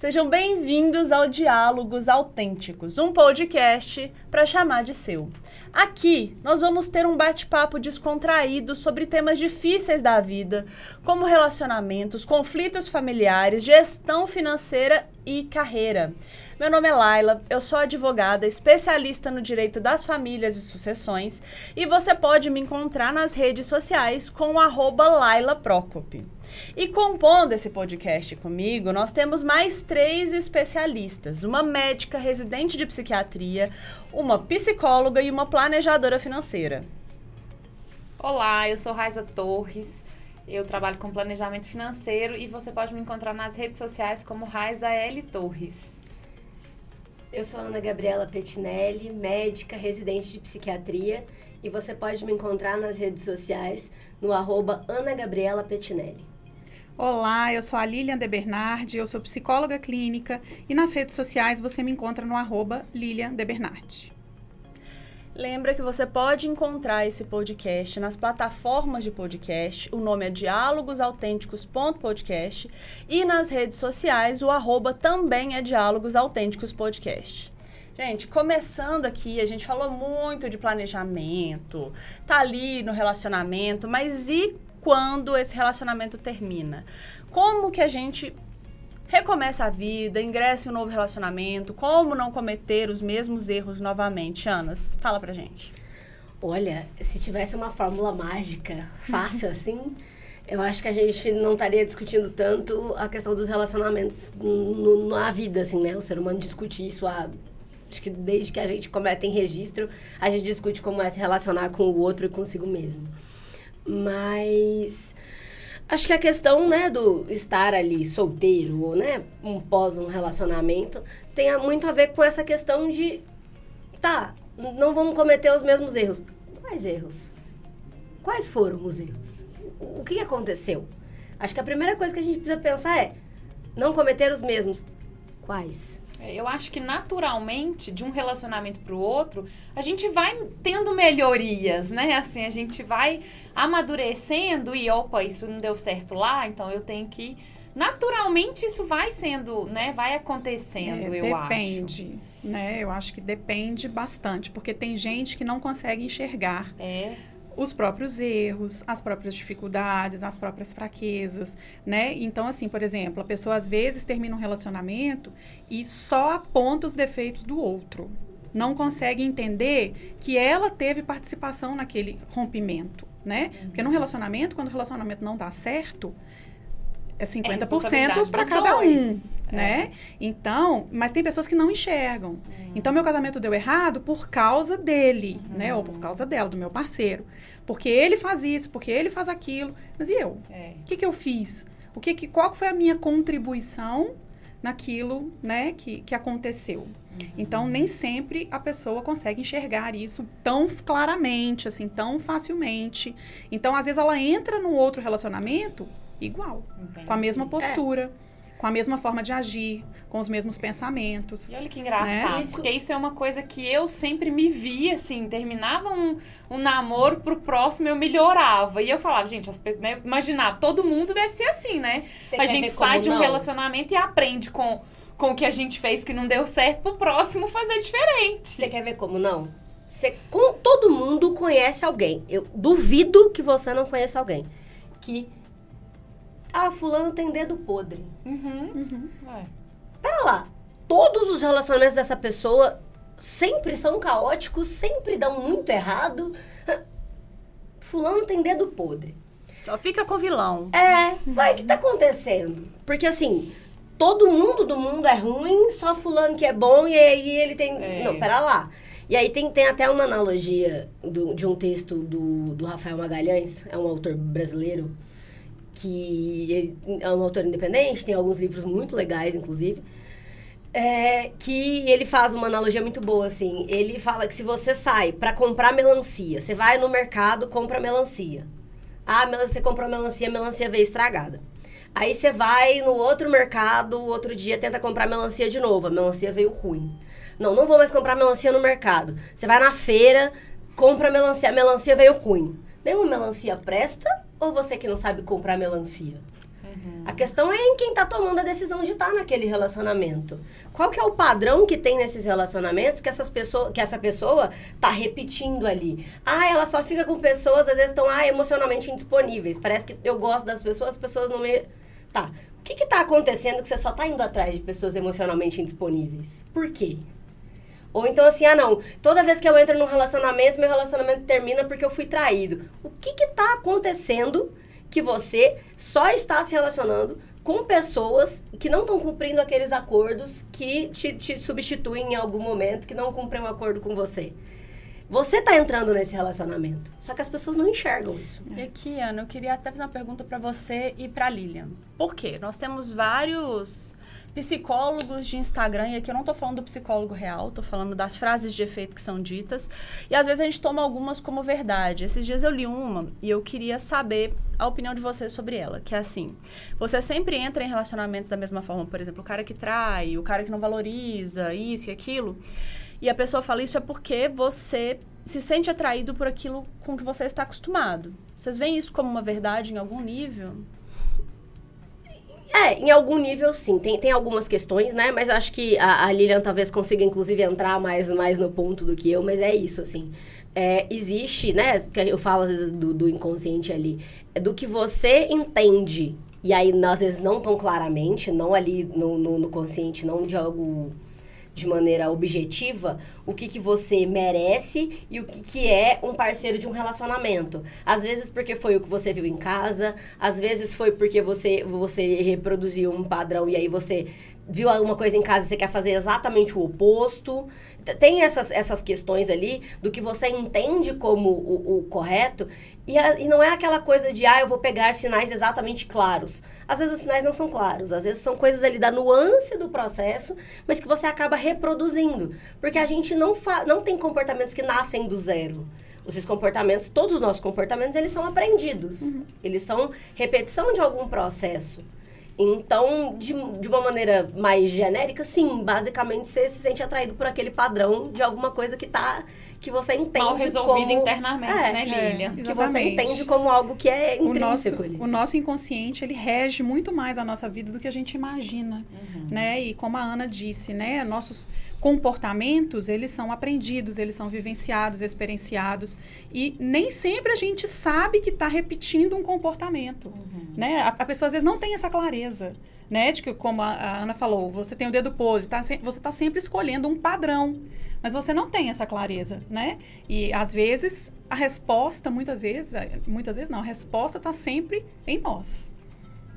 Sejam bem-vindos ao Diálogos Autênticos, um podcast para chamar de seu. Aqui, nós vamos ter um bate-papo descontraído sobre temas difíceis da vida, como relacionamentos, conflitos familiares, gestão financeira e carreira. Meu nome é Laila, eu sou advogada, especialista no direito das famílias e sucessões, e você pode me encontrar nas redes sociais com o @LailaProcope. E compondo esse podcast comigo, nós temos mais 3 especialistas, uma médica residente de psiquiatria, uma psicóloga e uma planejadora financeira. Olá, eu sou Raiza Torres, eu trabalho com planejamento financeiro e você pode me encontrar nas redes sociais como Raiza L. Torres. Eu sou Ana Gabriela Pettinelli, médica residente de psiquiatria e você pode me encontrar nas redes sociais no @AnaGabrielaPettinelli. Olá, eu sou a Lilian de Bernardi, eu sou psicóloga clínica e nas redes sociais você me encontra no @Lilian de Bernardi. Lembra que você pode encontrar esse podcast nas plataformas de podcast, o nome é dialogosautênticos.podcast e nas redes sociais o @ também é Diálogos Autênticos Podcast. Gente, começando aqui, a gente falou muito de planejamento, tá ali no relacionamento, mas e quando esse relacionamento termina? Como que a gente recomeça a vida, ingressa em um novo relacionamento, como não cometer os mesmos erros novamente? Anas, fala pra gente. Olha, se tivesse uma fórmula mágica fácil assim, eu acho que a gente não estaria discutindo tanto a questão dos relacionamentos na vida, assim, né? O ser humano discute isso acho que desde que a gente tem registro, a gente discute como é se relacionar com o outro e consigo mesmo. Mas acho que a questão, né, do estar ali solteiro, ou, né, pós um relacionamento, tem muito a ver com essa questão de, não vamos cometer os mesmos erros. Quais erros? Quais foram os erros? O que aconteceu? Acho que a primeira coisa que a gente precisa pensar é não cometer os mesmos. Quais? Eu acho que naturalmente, de um relacionamento para o outro, a gente vai tendo melhorias, né? Assim, a gente vai amadurecendo e, isso não deu certo lá, então eu tenho que... Naturalmente, isso vai sendo, né? Vai acontecendo, eu acho. Depende, né? Eu acho que depende bastante, porque tem gente que não consegue enxergar os próprios erros, as próprias dificuldades, as próprias fraquezas, né? Então, assim, por exemplo, a pessoa às vezes termina um relacionamento e só aponta os defeitos do outro. Não consegue entender que ela teve participação naquele rompimento, né? Porque no relacionamento, quando o relacionamento não dá certo, é 50% para cada um, né? Então, mas tem pessoas que não enxergam. Então, meu casamento deu errado por causa dele, né? Ou por causa dela, do meu parceiro. Porque ele faz isso, porque ele faz aquilo. Mas e eu? O que eu fiz? Qual foi a minha contribuição naquilo, né, que aconteceu? Então, nem sempre a pessoa consegue enxergar isso tão claramente, assim, tão facilmente. Então, às vezes, ela entra num outro relacionamento igual, com a mesma postura, com a mesma forma de agir, com os mesmos pensamentos. E olha que engraçado, né? Porque isso é uma coisa que eu sempre me via, assim, terminava um namoro, pro próximo eu melhorava. E eu falava, gente, né, imaginava, todo mundo deve ser assim, né? A gente sai de um relacionamento e aprende com o que a gente fez que não deu certo, pro próximo fazer diferente. Você quer ver como não? Todo mundo conhece alguém. Eu duvido que você não conheça alguém que... fulano tem dedo podre. Pera lá. Todos os relacionamentos dessa pessoa sempre são caóticos, sempre dão muito errado. Fulano tem dedo podre. Só fica com o vilão. O que tá acontecendo? Porque, assim, todo mundo do mundo é ruim, só fulano que é bom, e aí ele tem... Não, pera lá. E aí tem até uma analogia de um texto do Rafael Magalhães, é um autor brasileiro, que ele é um autor independente, tem alguns livros muito legais, inclusive, que ele faz uma analogia muito boa, assim. Ele fala que se você sai para comprar melancia, você vai no mercado, compra melancia. Você comprou melancia, a melancia veio estragada. Aí você vai no outro mercado, outro dia tenta comprar melancia de novo, a melancia veio ruim. Não vou mais comprar melancia no mercado. Você vai na feira, compra melancia, a melancia veio ruim. Nenhuma melancia presta ou você que não sabe comprar melancia? A questão é em quem tá tomando a decisão de estar naquele relacionamento. Qual que é o padrão que tem nesses relacionamentos que essa pessoa tá repetindo ali? Ela só fica com pessoas, às vezes estão emocionalmente indisponíveis. Parece que eu gosto das pessoas, as pessoas não me... Tá. O que tá acontecendo que você só tá indo atrás de pessoas emocionalmente indisponíveis? Por quê? Ou então assim, não, toda vez que eu entro num relacionamento, meu relacionamento termina porque eu fui traído. O que tá acontecendo que você só está se relacionando com pessoas que não estão cumprindo aqueles acordos que te substituem em algum momento, que não cumprem um acordo com você? Você tá entrando nesse relacionamento, só que as pessoas não enxergam isso. E aqui, Ana, eu queria até fazer uma pergunta para você e para Lilian. Por quê? Nós temos vários psicólogos de Instagram, e aqui eu não tô falando do psicólogo real, tô falando das frases de efeito que são ditas, e às vezes a gente toma algumas como verdade. Esses dias eu li uma e eu queria saber a opinião de vocês sobre ela, que é assim, você sempre entra em relacionamentos da mesma forma, por exemplo, o cara que trai, o cara que não valoriza, isso e aquilo, e a pessoa fala isso é porque você se sente atraído por aquilo com que você está acostumado. Vocês veem isso como uma verdade em algum nível? Em algum nível, sim. Tem algumas questões, né? Mas acho que a Lilian talvez consiga, inclusive, entrar mais no ponto do que eu. Mas é isso, assim. Existe, né? Que eu falo, às vezes, do inconsciente ali. Do que você entende. E aí, às vezes, não tão claramente. Não ali no consciente, não de algo... de maneira objetiva, o que você merece e o que é um parceiro de um relacionamento. Às vezes porque foi o que você viu em casa, às vezes foi porque você reproduziu um padrão e aí você viu alguma coisa em casa e você quer fazer exatamente o oposto. Tem essas questões ali do que você entende como o correto e não é aquela coisa de, eu vou pegar sinais exatamente claros. Às vezes os sinais não são claros, às vezes são coisas ali da nuance do processo, mas que você acaba reproduzindo. Porque a gente não tem comportamentos que nascem do zero. Esses comportamentos, todos os nossos comportamentos, eles são aprendidos. Eles são repetição de algum processo. Então, de uma maneira mais genérica, sim, basicamente você se sente atraído por aquele padrão de alguma coisa que você entende mal resolvido internamente, né, Lilian? Que você entende como algo que é intrínseco. O nosso inconsciente, ele rege muito mais a nossa vida do que a gente imagina, né? E como a Ana disse, né, nossos comportamentos, eles são aprendidos, eles são vivenciados, experienciados, e nem sempre a gente sabe que está repetindo um comportamento, né? A pessoa às vezes não tem essa clareza, né? De que, como a Ana falou, você tem o dedo podre, você está sempre escolhendo um padrão, mas você não tem essa clareza, né? E às vezes a resposta, muitas vezes não, a resposta está sempre em nós,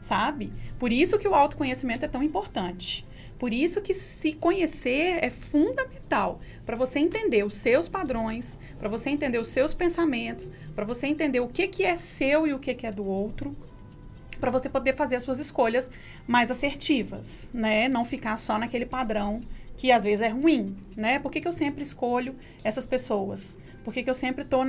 sabe? Por isso que o autoconhecimento é tão importante. Por isso que se conhecer é fundamental para você entender os seus padrões, para você entender os seus pensamentos, para você entender o que é seu e o que é do outro, para você poder fazer as suas escolhas mais assertivas, né? Não ficar só naquele padrão que às vezes é ruim, né? Por que eu sempre escolho essas pessoas? Por que eu sempre estou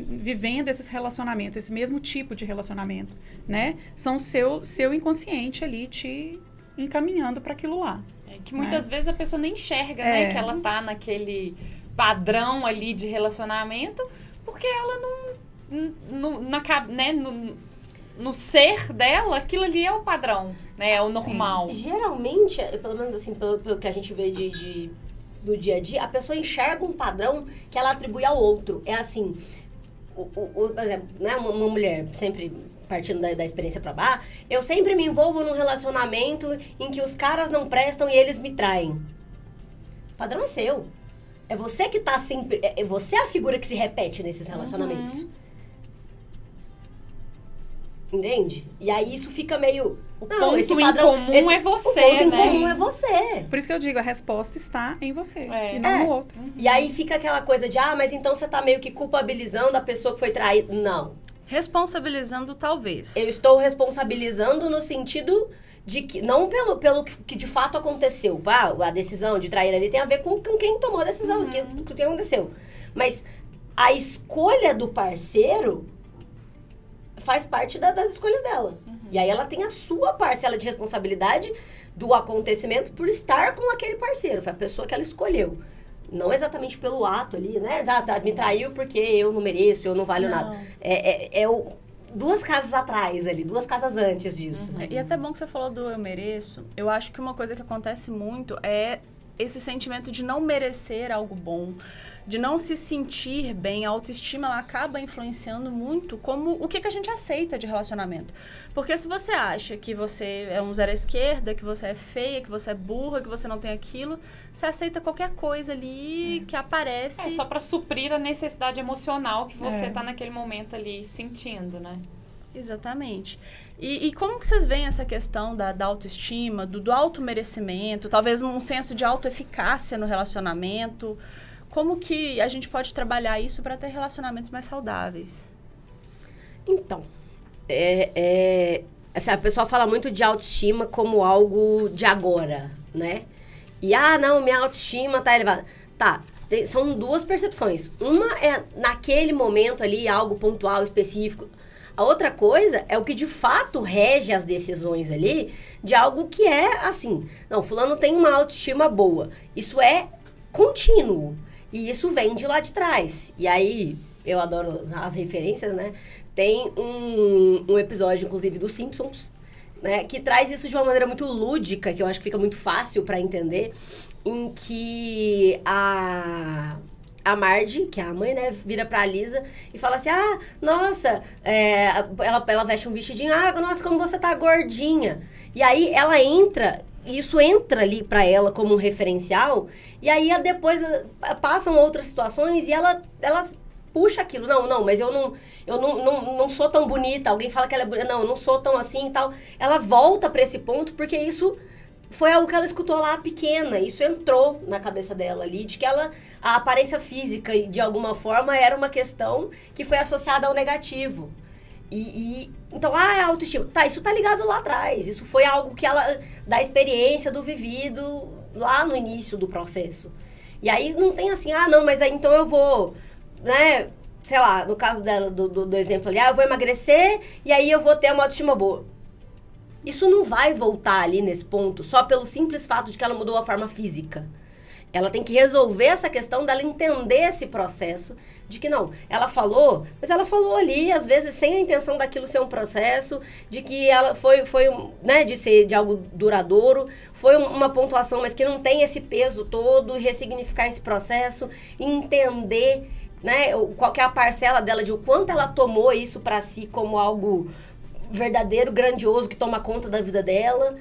vivendo esses relacionamentos, esse mesmo tipo de relacionamento, né? São seu inconsciente ali te encaminhando para aquilo lá. Que muitas vezes a pessoa nem enxerga, né? Que ela tá naquele padrão ali de relacionamento, porque ela no ser dela, aquilo ali é o padrão, né? É o normal. Sim. Geralmente, pelo menos assim, pelo que a gente vê do dia a dia, a pessoa enxerga um padrão que ela atribui ao outro. É assim, por exemplo, né, uma mulher sempre... partindo da experiência pra baixo, eu sempre me envolvo num relacionamento em que os caras não prestam e eles me traem. O padrão é seu. É você que tá sempre... você é a figura que se repete nesses relacionamentos. Entende? E aí isso fica meio... O ponto em comum é você, né? O ponto em comum é você. Por isso que eu digo, a resposta está em você e não no outro. E aí fica aquela coisa de, mas então você tá meio que culpabilizando a pessoa que foi traída. Não. Responsabilizando, talvez. Eu estou responsabilizando no sentido de que... Não pelo que de fato aconteceu. A decisão de trair ali tem a ver com quem tomou a decisão, o que aconteceu. Mas a escolha do parceiro faz parte das escolhas dela. E aí ela tem a sua parcela de responsabilidade do acontecimento por estar com aquele parceiro. Foi a pessoa que ela escolheu. Não exatamente pelo ato ali, né? Me traiu porque eu não mereço, eu não valho nada. 2 casas atrás ali, 2 casas antes disso. E até bom que você falou do eu mereço. Eu acho que uma coisa que acontece muito é esse sentimento de não merecer algo bom, de não se sentir bem. A autoestima, ela acaba influenciando muito como o que a gente aceita de relacionamento. Porque se você acha que você é um zero à esquerda, que você é feia, que você é burra, que você não tem aquilo, você aceita qualquer coisa ali que aparece. É só pra suprir a necessidade emocional que você tá naquele momento ali sentindo, né? Exatamente. E como que vocês veem essa questão da autoestima, do automerecimento, talvez um senso de autoeficácia no relacionamento? Como que a gente pode trabalhar isso para ter relacionamentos mais saudáveis? Então, assim, a pessoa fala muito de autoestima como algo de agora, né? E, não, minha autoestima tá elevada. Tá, são 2 percepções. Uma é naquele momento ali, algo pontual, específico. A outra coisa é o que de fato rege as decisões ali de algo que é assim, não, fulano tem uma autoestima boa. Isso é contínuo. E isso vem de lá de trás. E aí, eu adoro as referências, né? Tem um episódio, inclusive, dos Simpsons, né? Que traz isso de uma maneira muito lúdica, que eu acho que fica muito fácil para entender, em que a Marge, que é a mãe, né, vira pra Lisa e fala assim, nossa, ela veste um vestidinho, nossa, como você tá gordinha. E aí ela entra, isso entra ali pra ela como um referencial, e aí depois passam outras situações e ela puxa aquilo, não, mas eu não sou tão bonita, alguém fala que ela é bonita, não, eu não sou tão assim e tal. Ela volta pra esse ponto porque isso foi algo que ela escutou lá pequena, isso entrou na cabeça dela ali, de que a aparência física, de alguma forma, era uma questão que foi associada ao negativo. Então, é autoestima. Tá, isso tá ligado lá atrás, isso foi algo que ela, da experiência, do vivido, lá no início do processo. E aí não tem assim, não, mas aí então eu vou, né, sei lá, no caso dela, do exemplo ali, eu vou emagrecer e aí eu vou ter uma autoestima boa. Isso não vai voltar ali nesse ponto só pelo simples fato de que ela mudou a forma física. Ela tem que resolver essa questão dela entender esse processo de que não, ela falou, mas ela falou ali, às vezes, sem a intenção daquilo ser um processo, de que ela foi né, de ser de algo duradouro, foi uma pontuação, mas que não tem esse peso todo, e ressignificar esse processo, e entender, né, qual que é a parcela dela, de o quanto ela tomou isso para si como algo verdadeiro, grandioso, que toma conta da vida dela.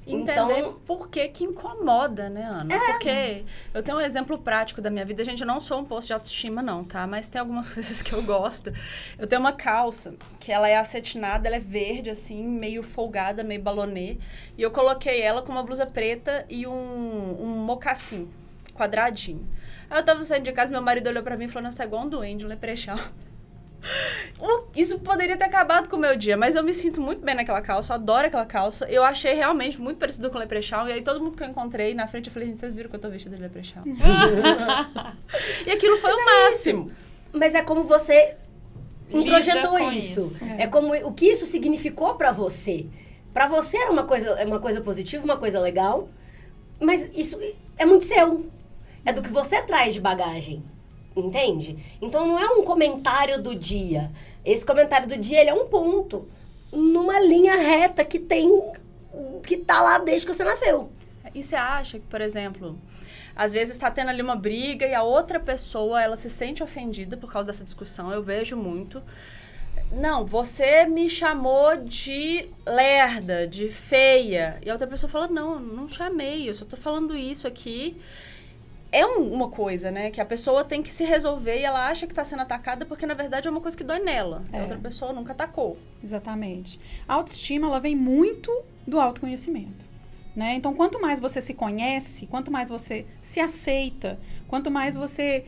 Entender por que incomoda, né, Ana? Porque eu tenho um exemplo prático da minha vida. Gente, eu não sou um poço de autoestima, não, tá? Mas tem algumas coisas que eu gosto. Eu tenho uma calça, que ela é acetinada, ela é verde, assim, meio folgada, meio balonê. E eu coloquei ela com uma blusa preta e um mocassim, quadradinho. Aí eu tava saindo de casa, meu marido olhou pra mim e falou, nossa, tá igual um duende, um leprechaun. Isso poderia ter acabado com o meu dia, mas eu me sinto muito bem naquela calça, eu adoro aquela calça. Eu achei realmente muito parecido com o Leprechaun, e aí todo mundo que eu encontrei na frente, eu falei, gente, vocês viram que eu tô vestida de Leprechaun? E aquilo foi o máximo. Mas é como você introjetou isso. É como o que isso significou pra você. Pra você era uma coisa positiva, uma coisa legal, mas isso é muito seu. É do que você traz de bagagem. Entende? Então, não é um comentário do dia. Esse comentário do dia, ele é um ponto numa linha reta que tá lá desde que você nasceu. E você acha que, por exemplo, às vezes tá tendo ali uma briga e a outra pessoa, ela se sente ofendida por causa dessa discussão, eu vejo muito. Não, você me chamou de lerda, de feia. E a outra pessoa fala, não chamei, eu só tô falando isso aqui. É uma coisa, né, que a pessoa tem que se resolver e ela acha que está sendo atacada porque, na verdade, é uma coisa que dói nela. A outra pessoa nunca atacou. Exatamente. A autoestima, ela vem muito do autoconhecimento, né? Então, quanto mais você se conhece, quanto mais você se aceita, quanto mais você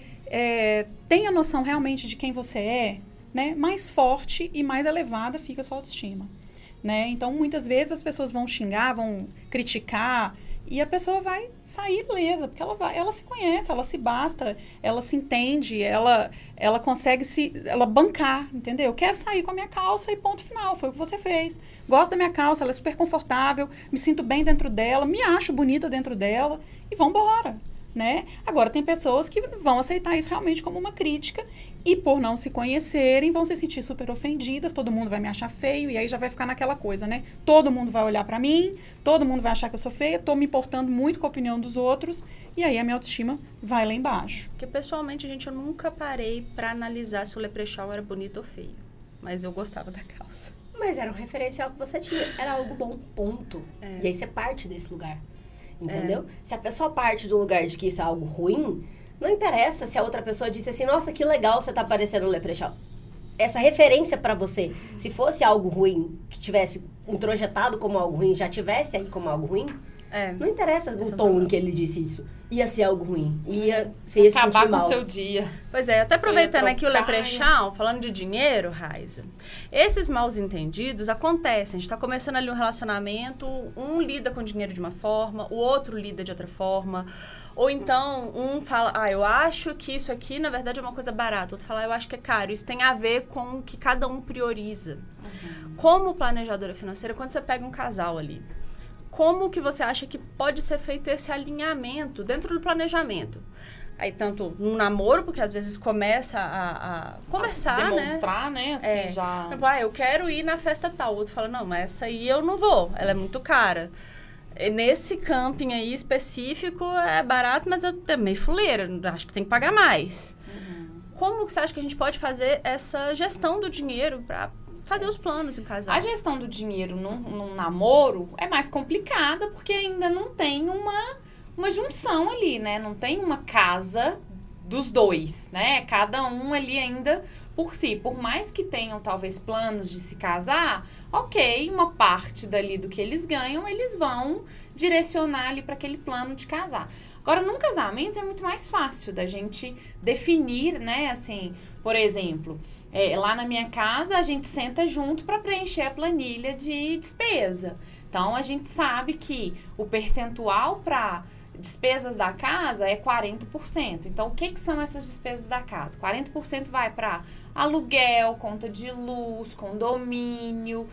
tem a noção realmente de quem você é, né, mais forte e mais elevada fica a sua autoestima, né? Então, muitas vezes as pessoas vão xingar, vão criticar, e a pessoa vai sair ilesa, porque ela se conhece, ela se basta, ela se entende, ela consegue ela bancar, entendeu? Eu quero sair com a minha calça e ponto final, foi o que você fez. Gosto da minha calça, ela é super confortável, me sinto bem dentro dela, me acho bonita dentro dela e vambora, né? Agora, tem pessoas que vão aceitar isso realmente como uma crítica e, por não se conhecerem, vão se sentir super ofendidas, todo mundo vai me achar feio, e aí já vai ficar naquela coisa, né? Todo mundo vai olhar pra mim, todo mundo vai achar que eu sou feia, tô me importando muito com a opinião dos outros, e aí a minha autoestima vai lá embaixo. Porque, pessoalmente, gente, eu nunca parei pra analisar se o Leprechaun era bonito ou feio. Mas eu gostava da calça. Mas era um referencial que você tinha, era algo bom, ponto. E aí você parte desse lugar. Entendeu? Se a pessoa parte do lugar de que isso é algo ruim, não interessa se a outra pessoa disse assim, nossa, que legal você tá parecendo o Leprechaun. Essa referência pra você, se fosse algo ruim, que tivesse introjetado como algo ruim, já tivesse aí como algo ruim, não interessa o tom em que ele disse isso. Ia ser algo ruim. Você ia se sentir acabar mal. com o seu dia. Pois é, até aproveitando aqui o trocar, Leprechaun, falando de dinheiro, Raiza, esses maus entendidos acontecem. A gente tá começando ali um relacionamento, um lida com dinheiro de uma forma, o outro lida de outra forma. Ou então, um fala, eu acho que isso aqui, na verdade, é uma coisa barata. O outro fala, eu acho que é caro. Isso tem a ver com o que cada um prioriza. Como planejadora financeira, quando você pega um casal ali, como que você acha que pode ser feito esse alinhamento dentro do planejamento? Aí, tanto no namoro, porque às vezes começa a conversar, demonstrar, né? Assim, já... eu quero ir na festa tal. O outro fala, não, mas essa aí eu não vou. Ela é muito cara. E nesse camping aí específico, é barato, mas eu é meio fuleira. Acho que tem que pagar mais. Como que você acha que a gente pode fazer essa gestão do dinheiro para fazer os planos em casal? A gestão do dinheiro num namoro é mais complicada, porque ainda não tem uma junção ali, né? Não tem uma casa dos dois, né? Cada um ali ainda por si. Por mais que tenham, talvez, planos de se casar, ok, uma parte dali do que eles ganham, eles vão direcionar ali para aquele plano de casar. Agora, num casamento é muito mais fácil da gente definir, né? Assim, por exemplo, lá na minha casa, a gente senta junto para preencher a planilha de despesa. Então, a gente sabe que o percentual para despesas da casa é 40%. Então, o que são essas despesas da casa? 40% vai para aluguel, conta de luz, condomínio,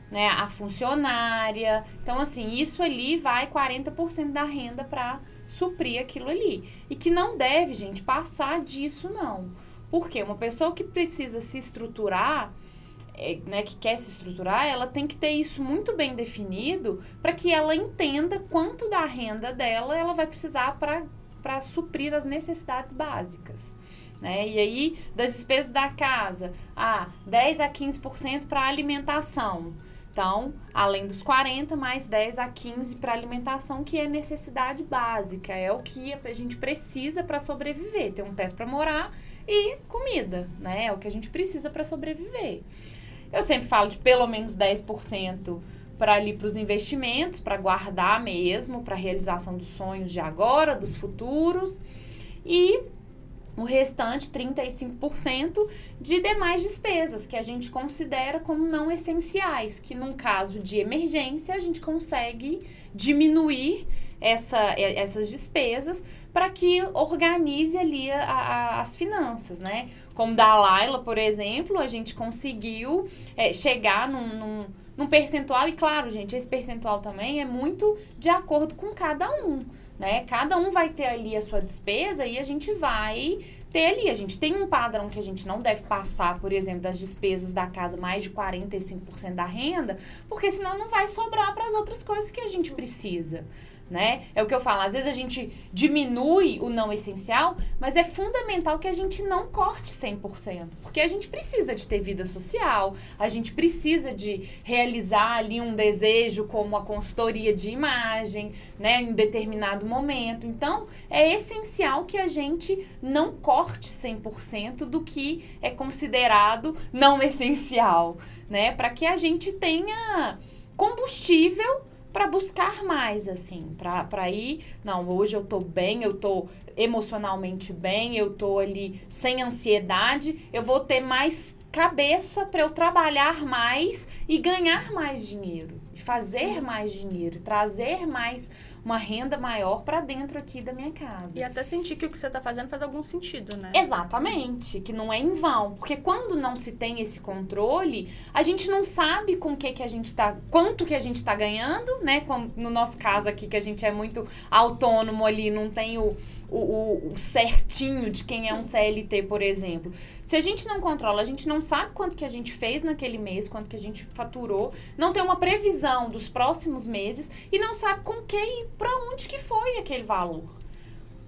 né, a funcionária. Então, assim, isso ali vai 40% da renda para suprir aquilo ali. E que não deve, gente, passar disso, não. Porque uma pessoa que precisa se estruturar, né, que quer se estruturar, ela tem que ter isso muito bem definido para que ela entenda quanto da renda dela ela vai precisar para suprir as necessidades básicas. Né? E aí, das despesas da casa, 10 a 15% para alimentação. Então, além dos 40, mais 10 a 15 para alimentação, que é necessidade básica, é o que a gente precisa para sobreviver, ter um teto para morar e comida, né? É o que a gente precisa para sobreviver. Eu sempre falo de pelo menos 10% para ali para os investimentos, para guardar mesmo, para a realização dos sonhos de agora, dos futuros, e o restante, 35%, de demais despesas que a gente considera como não essenciais, que num caso de emergência a gente consegue diminuir essas despesas para que organize ali as finanças, né? Como da Laila, por exemplo, a gente conseguiu chegar num percentual, e claro, gente, esse percentual também é muito de acordo com cada um, né? Cada um vai ter ali a sua despesa e a gente vai ter ali. A gente tem um padrão que a gente não deve passar, por exemplo, das despesas da casa mais de 45% da renda, porque senão não vai sobrar para as outras coisas que a gente precisa. Né? É o que eu falo, às vezes a gente diminui o não essencial, mas é fundamental que a gente não corte 100%, porque a gente precisa de ter vida social, a gente precisa de realizar ali um desejo como a consultoria de imagem, né, em determinado momento. Então, é essencial que a gente não corte 100% do que é considerado não essencial, né, para que a gente tenha combustível para buscar mais, assim, para ir, não, hoje eu tô bem, eu tô emocionalmente bem, eu tô ali sem ansiedade, eu vou ter mais cabeça para eu trabalhar mais e ganhar mais dinheiro, e fazer mais dinheiro, trazer mais uma renda maior para dentro aqui da minha casa. E até sentir que o que você tá fazendo faz algum sentido, né? Exatamente, que não é em vão, porque quando não se tem esse controle, a gente não sabe com que a gente tá, quanto que a gente tá ganhando, né? Como no nosso caso aqui, que a gente é muito autônomo ali, não tem o certinho de quem é um CLT, por exemplo. Se a gente não controla, a gente não sabe quanto que a gente fez naquele mês, quanto que a gente faturou, não tem uma previsão dos próximos meses e não sabe com que e para onde que foi aquele valor.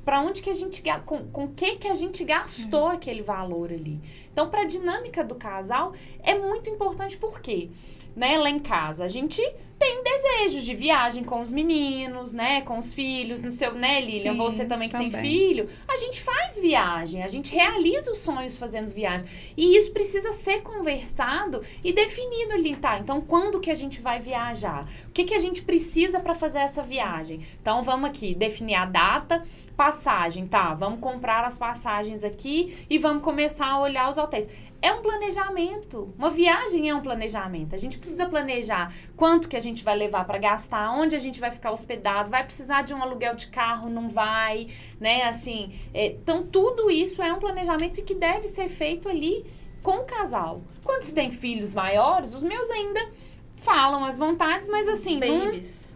Para onde que a gente, com que a gente gastou aquele valor ali. Então, para a dinâmica do casal, é muito importante porque, né, lá em casa, a gente tem desejos de viagem com os meninos, né, com os filhos, no seu, né, Lilian, Sim, você também que também. tem filho, a gente faz viagem, a gente realiza os sonhos fazendo viagem, e isso precisa ser conversado e definido ali, tá, então quando que a gente vai viajar? O que a gente precisa para fazer essa viagem? Então vamos aqui, definir a data, passagem, tá, vamos comprar as passagens aqui e vamos começar a olhar os hotéis. É um planejamento. Uma viagem é um planejamento. A gente precisa planejar quanto que a gente vai levar para gastar, onde a gente vai ficar hospedado, vai precisar de um aluguel de carro, não vai, né? Assim, então, tudo isso é um planejamento que deve ser feito ali com o casal. Quando se tem filhos maiores, os meus ainda falam as vontades, mas assim... Babies.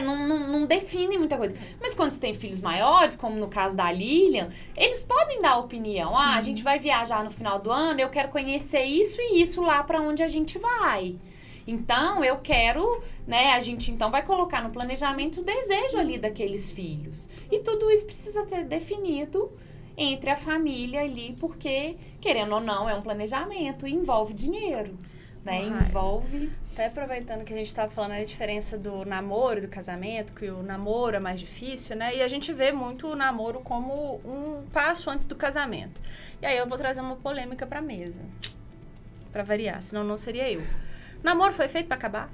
Não define muita coisa. Mas quando você tem filhos maiores, como no caso da Lilian, eles podem dar opinião. Ah, a gente vai viajar no final do ano, eu quero conhecer isso e isso lá para onde a gente vai. Então, eu quero, né, a gente então vai colocar no planejamento o desejo ali daqueles filhos. E tudo isso precisa ser definido entre a família ali, porque, querendo ou não, é um planejamento e envolve dinheiro, né? Envolve... Até aproveitando que a gente estava falando a diferença do namoro e do casamento, que o namoro é mais difícil, né? E a gente vê muito o namoro como um passo antes do casamento. E aí eu vou trazer uma polêmica pra mesa, pra variar, senão não seria eu. Namoro foi feito pra acabar?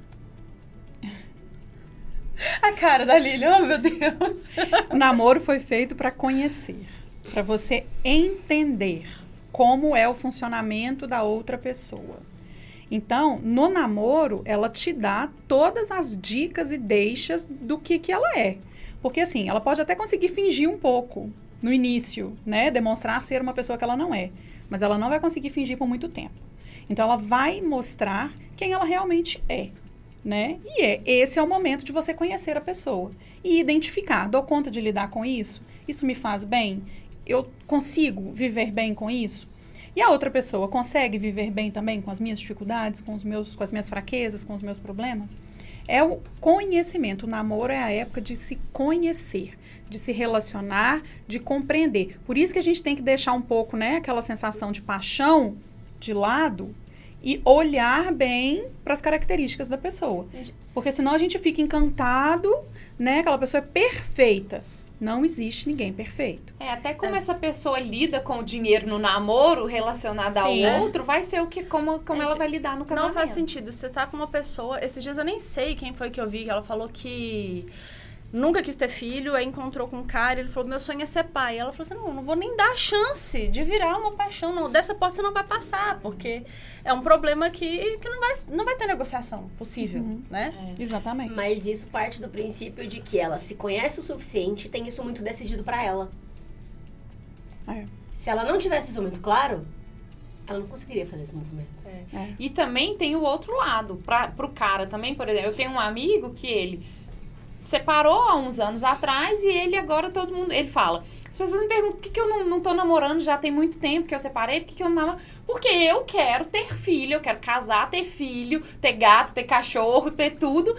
A cara da Lilian, oh meu Deus! O namoro foi feito para conhecer, para você entender como é o funcionamento da outra pessoa. Então, no namoro, ela te dá todas as dicas e deixas do que ela é. Porque, assim, ela pode até conseguir fingir um pouco no início, né? Demonstrar ser uma pessoa que ela não é. Mas ela não vai conseguir fingir por muito tempo. Então, ela vai mostrar quem ela realmente é, né? E esse é o momento de você conhecer a pessoa. E identificar, dou conta de lidar com isso? Isso me faz bem? Eu consigo viver bem com isso? E a outra pessoa consegue viver bem também com as minhas dificuldades, com as minhas fraquezas, com os meus problemas? É o conhecimento. O namoro é a época de se conhecer, de se relacionar, de compreender. Por isso que a gente tem que deixar um pouco, né, aquela sensação de paixão de lado e olhar bem para as características da pessoa. Porque senão a gente fica encantado, né, aquela pessoa é perfeita. Não existe ninguém perfeito. Até como essa pessoa lida com o dinheiro no namoro relacionado ao outro, vai ser como ela vai lidar no casamento. Não faz sentido. Você tá com uma pessoa... Esses dias eu nem sei quem foi que eu vi, que ela falou que nunca quis ter filho, aí encontrou com um cara, ele falou, meu sonho é ser pai. Ela falou assim, não vou nem dar a chance de virar uma paixão, não. Dessa porta você não vai passar, porque é um problema que não vai ter negociação possível, né? Exatamente. Mas isso parte do princípio de que ela se conhece o suficiente e tem isso muito decidido pra ela. Se ela não tivesse isso muito claro, ela não conseguiria fazer esse movimento. E também tem o outro lado, pro cara também, por exemplo, eu tenho um amigo que ele separou há uns anos atrás e ele agora ele fala, as pessoas me perguntam por que eu não tô namorando já tem muito tempo que eu separei, por que eu não namoro? Porque eu quero ter filho, eu quero casar, ter filho, ter gato, ter cachorro, ter tudo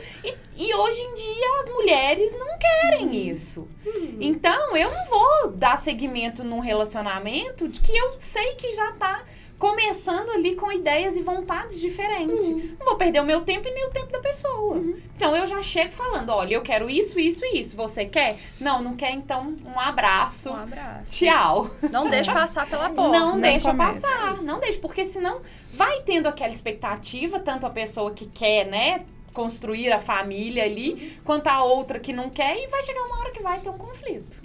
e hoje em dia as mulheres não querem isso. Então eu não vou dar seguimento num relacionamento de que eu sei que já tá começando ali com ideias e vontades diferentes. Não vou perder o meu tempo e nem o tempo da pessoa. Então, eu já chego falando, olha, eu quero isso, isso e isso. Você quer? Não quer, então, um abraço. Tchau. Não deixe passar pela porta. Não deixa passar. Não deixa, porque senão vai tendo aquela expectativa, tanto a pessoa que quer, né, construir a família ali, quanto a outra que não quer, e vai chegar uma hora que vai ter um conflito.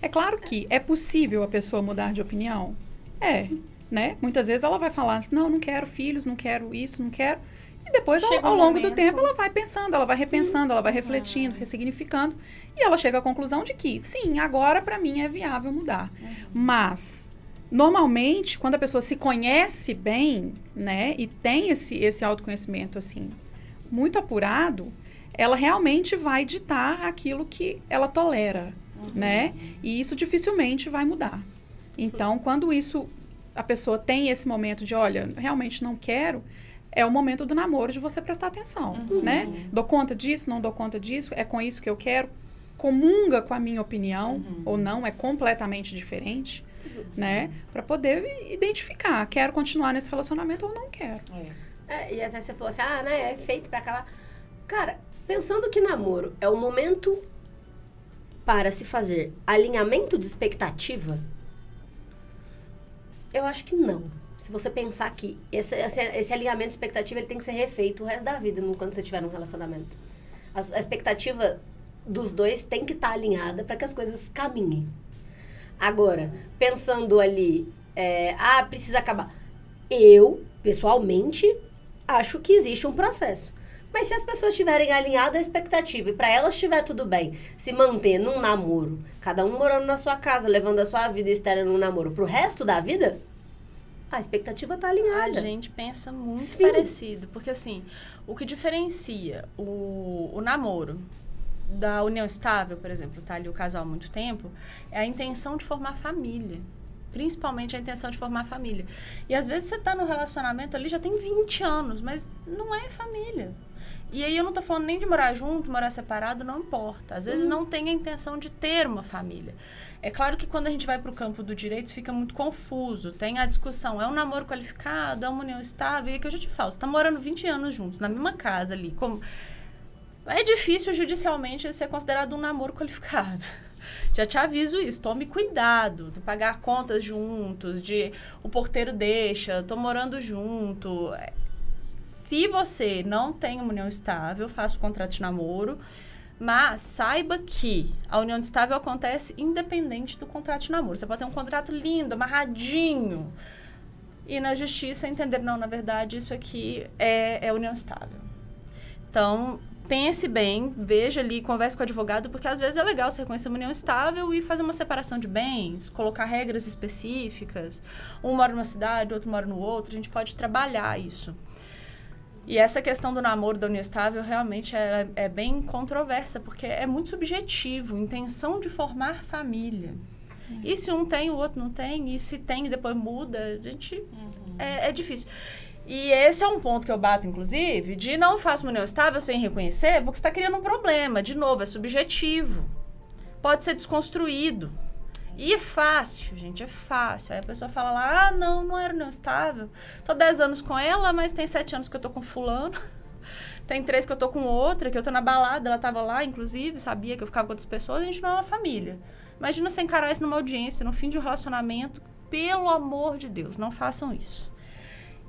É claro que é possível a pessoa mudar de opinião? né? Muitas vezes ela vai falar assim, não quero filhos, não quero isso, não quero. E depois, Chega ao um longo do momento- tempo, ela vai pensando, ela vai repensando, ela vai refletindo, ressignificando. E ela chega à conclusão de que, sim, agora para mim é viável mudar. Mas, normalmente, quando a pessoa se conhece bem, né? E tem esse autoconhecimento, assim, muito apurado, ela realmente vai ditar aquilo que ela tolera, né? E isso dificilmente vai mudar. Então, quando a pessoa tem esse momento de, olha, realmente não quero, é o momento do namoro de você prestar atenção, né? Dou conta disso, não dou conta disso, é com isso que eu quero, comunga com a minha opinião, ou não, é completamente diferente, né? Para poder identificar, quero continuar nesse relacionamento ou não quero. E até você falou assim, né, é feito pra acabar. Cara, pensando que namoro é o momento para se fazer alinhamento de expectativa, eu acho que não. Se você pensar que esse alinhamento de expectativa ele tem que ser refeito o resto da vida quando você estiver num relacionamento. A expectativa dos dois tem que estar alinhada para que as coisas caminhem. Agora, pensando ali, precisa acabar. Eu, pessoalmente, acho que existe um processo. Mas se as pessoas estiverem alinhadas à expectativa e para elas estiver tudo bem, se manter num namoro, cada um morando na sua casa, levando a sua vida e estando num namoro pro resto da vida, a expectativa tá alinhada. A gente pensa muito Sim. parecido. Porque, assim, o que diferencia o namoro da união estável, por exemplo, tá ali o casal há muito tempo, é a intenção de formar família. Principalmente a intenção de formar família. E, às vezes, você tá no relacionamento ali já tem 20 anos, mas não é família. E aí eu não tô falando nem de morar junto, morar separado, não importa. Às vezes não tem a intenção de ter uma família. É claro que quando a gente vai pro campo do direito fica muito confuso. Tem a discussão, é um namoro qualificado, é uma união estável? E é que eu já te falo, você tá morando 20 anos juntos, na mesma casa ali. É difícil judicialmente ser considerado um namoro qualificado. Já te aviso isso, tome cuidado de pagar contas juntos, de o porteiro deixa, tô morando junto. Se você não tem uma união estável, faça o contrato de namoro, mas saiba que a união estável acontece independente do contrato de namoro. Você pode ter um contrato lindo, amarradinho, e na justiça entender, não, na verdade, isso aqui é união estável. Então, pense bem, veja ali, converse com o advogado, porque às vezes é legal você reconhecer uma união estável e fazer uma separação de bens, colocar regras específicas. Um mora numa cidade, outro mora no outro, a gente pode trabalhar isso. E essa questão do namoro da união estável realmente é bem controversa, porque é muito subjetivo, intenção de formar família. E se um tem, o outro não tem, e se tem e depois muda, a gente... É difícil. E esse é um ponto que eu bato, inclusive, de não faço uma união estável sem reconhecer, porque você está criando um problema. De novo, é subjetivo. Pode ser desconstruído. E é fácil, gente, é fácil. Aí a pessoa fala lá, não era união estável. Tô 10 anos com ela, mas tem 7 anos que eu tô com fulano. Tem 3 que eu tô com outra, que eu tô na balada, ela tava lá, inclusive, sabia que eu ficava com outras pessoas, a gente não é uma família. Imagina você encarar isso numa audiência, no fim de um relacionamento, pelo amor de Deus, não façam isso.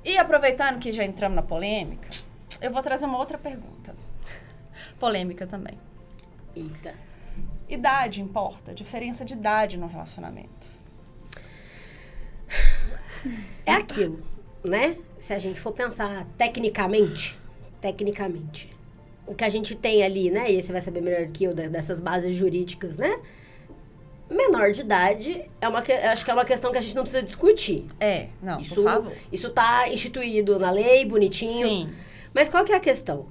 E aproveitando que já entramos na polêmica, eu vou trazer uma outra pergunta. Polêmica também. Eita. Idade importa? Diferença de idade no relacionamento? É aquilo, né? Se a gente for pensar tecnicamente, o que a gente tem ali, né? E você vai saber melhor que eu dessas bases jurídicas, né? Menor de idade, acho que é uma questão que a gente não precisa discutir. Não, por favor. Isso tá instituído na lei, bonitinho. Sim. Mas qual que é a questão?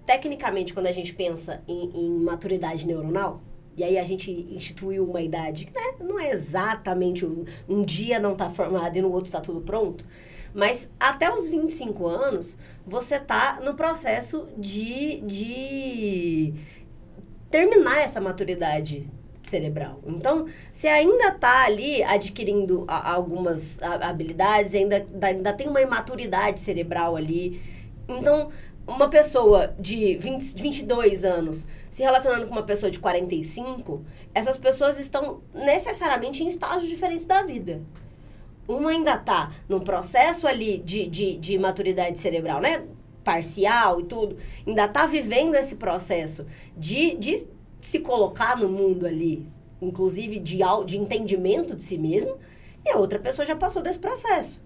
Tecnicamente, quando a gente pensa em maturidade neuronal, e aí a gente instituiu uma idade, né? Não é exatamente um dia não tá formado e no outro tá tudo pronto, mas até os 25 anos, você tá no processo de terminar essa maturidade cerebral. Então, você ainda tá ali adquirindo algumas habilidades, ainda tem uma imaturidade cerebral ali. Então, uma pessoa de 22 anos se relacionando com uma pessoa de 45, essas pessoas estão necessariamente em estágios diferentes da vida. Uma ainda tá num processo ali de maturidade cerebral, né? Parcial e tudo. Ainda tá vivendo esse processo de se colocar no mundo ali, inclusive de entendimento de si mesmo. E a outra pessoa já passou desse processo.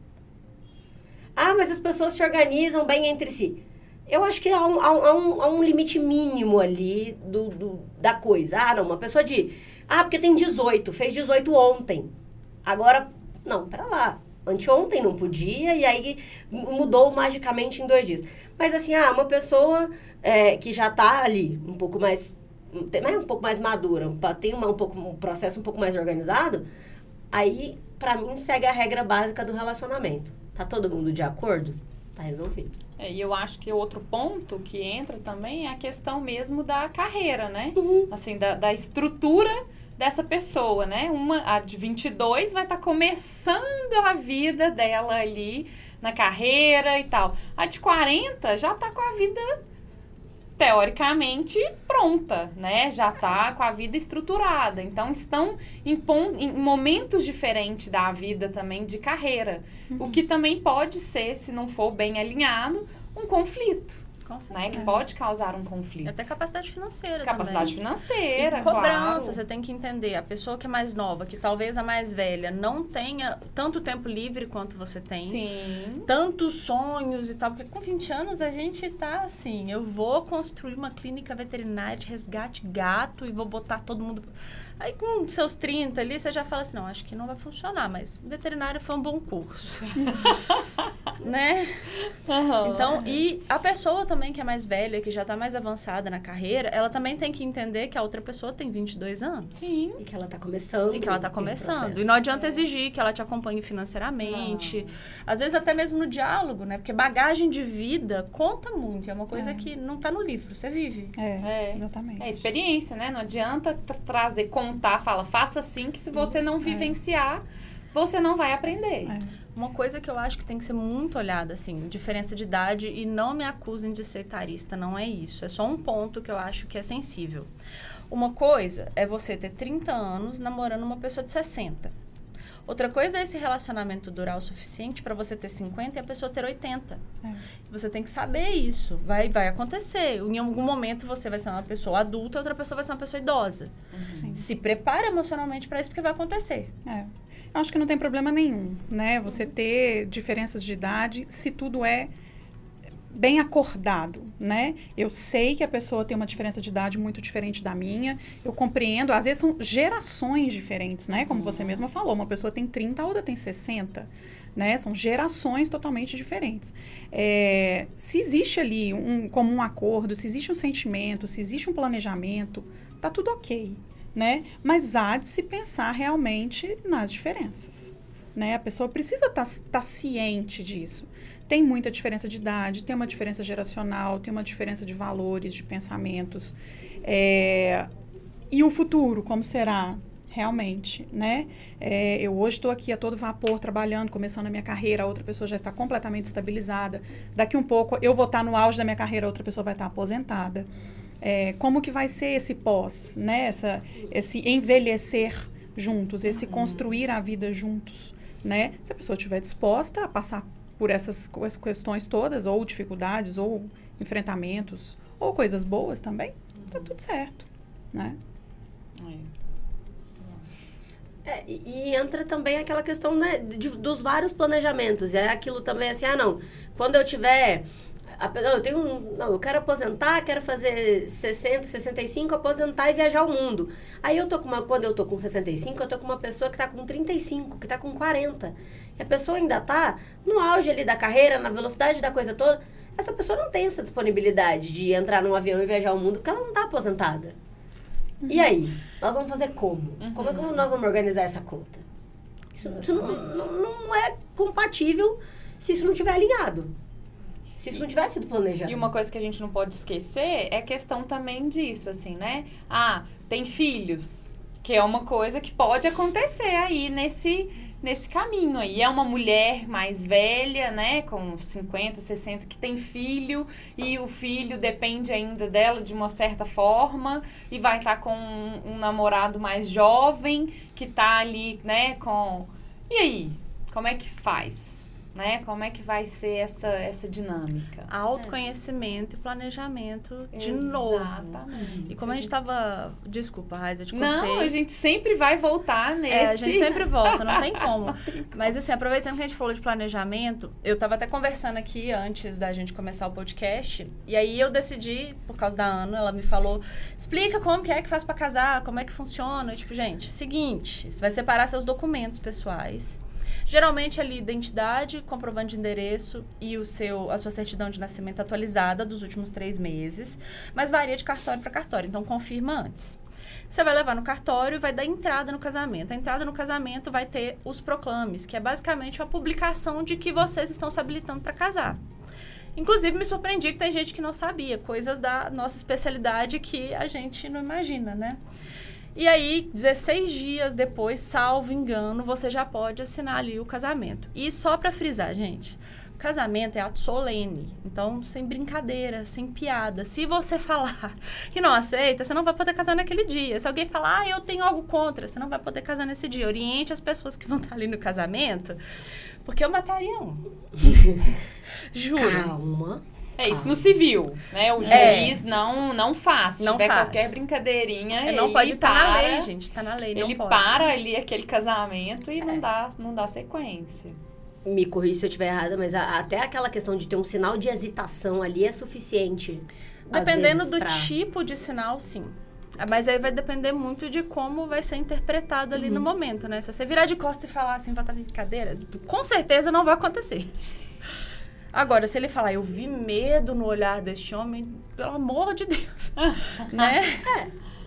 Ah, mas as pessoas se organizam bem entre si. Eu acho que há um limite mínimo ali da coisa. Ah, não, uma pessoa porque tem 18, fez 18 ontem. Agora, não, pera lá. Anteontem não podia e aí mudou magicamente em 2 dias. Mas assim, uma pessoa que já tá ali um pouco mais madura, tem um processo um pouco mais organizado, aí, pra mim, segue a regra básica do relacionamento. Tá todo mundo de acordo? Tá resolvido. E eu acho que outro ponto que entra também é a questão mesmo da carreira, né? Assim, da estrutura dessa pessoa, né? A de 22 vai estar começando a vida dela ali na carreira e tal. A de 40 já tá com a vida teoricamente pronta, né? Já tá com a vida estruturada. Então, estão em momentos diferentes da vida também de carreira. O que também pode ser, se não for bem alinhado, um conflito. Né, que pode causar um conflito. Até capacidade financeira Capacidade também. financeira, e cobrança, claro. Você tem que entender. A pessoa que é mais nova, que talvez a mais velha, não tenha tanto tempo livre quanto você tem. Sim. Tantos sonhos e tal. Porque com 20 anos a gente tá assim, eu vou construir uma clínica veterinária de resgate gato e vou botar todo mundo... Aí com seus 30 ali, você já fala assim, não, acho que não vai funcionar, mas veterinário foi um bom curso. Né? Então, e a pessoa também que é mais velha, que já tá mais avançada na carreira, ela também tem que entender que a outra pessoa tem 22 anos. Sim. E que ela tá começando. E não adianta exigir que ela te acompanhe financeiramente. Às vezes até mesmo no diálogo, né? Porque bagagem de vida conta muito. É uma coisa que não tá no livro, você vive. Exatamente. É experiência, né? Não adianta trazer, fala, faça assim, que se você não vivenciar, você não vai aprender. Uma coisa que eu acho que tem que ser muito olhada, assim, diferença de idade, e não me acusem de ser etarista, não é isso. É só um ponto que eu acho que é sensível. Uma coisa é você ter 30 anos namorando uma pessoa de 60. Outra coisa é esse relacionamento durar o suficiente para você ter 50 e a pessoa ter 80. Você tem que saber isso. Vai acontecer. Em algum momento você vai ser uma pessoa adulta, outra pessoa vai ser uma pessoa idosa. Se prepare emocionalmente para isso, porque vai acontecer. Eu acho que não tem problema nenhum, né? Você ter diferenças de idade, se tudo é bem acordado, né? Eu sei que a pessoa tem uma diferença de idade muito diferente da minha, eu compreendo, às vezes são gerações diferentes, né? Como você mesma falou, uma pessoa tem 30, a outra tem 60, né? São gerações totalmente diferentes. Se existe ali um comum acordo, se existe um sentimento, se existe um planejamento, tá tudo ok, né? Mas há de se pensar realmente nas diferenças, né? A pessoa precisa estar ciente disso. Tem muita diferença de idade, tem uma diferença geracional, tem uma diferença de valores, de pensamentos. E o futuro, como será realmente, né? Eu hoje estou aqui a todo vapor, trabalhando, começando a minha carreira, a outra pessoa já está completamente estabilizada. Daqui um pouco eu vou estar no auge da minha carreira, a outra pessoa vai estar aposentada. Como que vai ser esse pós, né? Esse envelhecer juntos, esse construir a vida juntos, né? Se a pessoa estiver disposta a passar por essas questões todas, ou dificuldades, ou enfrentamentos, ou coisas boas também, tá tudo certo, né? E entra também aquela questão, né, dos vários planejamentos. E é aquilo também assim, quando eu tiver... eu quero aposentar, quero fazer 60, 65, aposentar e viajar o mundo. Aí quando eu tô com 65, eu tô com uma pessoa que tá com 35, que tá com 40. E a pessoa ainda tá no auge ali da carreira, na velocidade da coisa toda. Essa pessoa não tem essa disponibilidade de entrar num avião e viajar o mundo, porque ela não tá aposentada. E aí? Nós vamos fazer como? Como é que nós vamos organizar essa conta? Isso não é compatível se isso não estiver alinhado. Se isso não tivesse sido planejado. E uma coisa que a gente não pode esquecer é questão também disso, assim, né? Tem filhos, que é uma coisa que pode acontecer aí nesse caminho aí. É uma mulher mais velha, né, com 50, 60, que tem filho, e o filho depende ainda dela de uma certa forma, e vai estar com um namorado mais jovem, que tá ali, né, E aí? Como é que faz? né? Como é que vai ser essa dinâmica? Autoconhecimento e planejamento de novo. Exatamente. E como a gente estava... Desculpa, Raiza, eu te cortei. Não, a gente sempre vai voltar nesse... a gente sempre volta, não tem como. Mas assim, aproveitando que a gente falou de planejamento, eu estava até conversando aqui antes da gente começar o podcast, e aí eu decidi, por causa da Ana, ela me falou, explica como que faz para casar, como é que funciona. E, tipo, gente, seguinte, você vai separar seus documentos pessoais. Geralmente ali identidade, comprovante de endereço e a sua certidão de nascimento atualizada dos últimos 3 meses, mas varia de cartório para cartório, então confirma antes. Você vai levar no cartório e vai dar entrada no casamento. A entrada no casamento vai ter os proclames, que é basicamente a publicação de que vocês estão se habilitando para casar. Inclusive, me surpreendi que tem gente que não sabia, coisas da nossa especialidade que a gente não imagina, né? E aí, 16 dias depois, salvo engano, você já pode assinar ali o casamento. E só para frisar, gente, o casamento é ato solene. Então, sem brincadeira, sem piada. Se você falar que não aceita, você não vai poder casar naquele dia. Se alguém falar, eu tenho algo contra, você não vai poder casar nesse dia. Oriente as pessoas que vão estar ali no casamento, porque eu mataria um. Juro. Calma. É isso, no civil, né? O juiz não faz. Se Não tiver faz. qualquer brincadeirinha, ele não pode estar na para, lei, gente. Está na lei, não ele pode. para ali aquele casamento e não dá sequência. Me corrija se eu estiver errada, mas até aquela questão de ter um sinal de hesitação ali é suficiente. Dependendo do tipo de sinal, sim. Mas aí vai depender muito de como vai ser interpretado ali no momento, né? Se você virar de costas e falar assim, vai estar brincadeira, com certeza não vai acontecer. Agora, se ele falar, eu vi medo no olhar deste homem, pelo amor de Deus, né?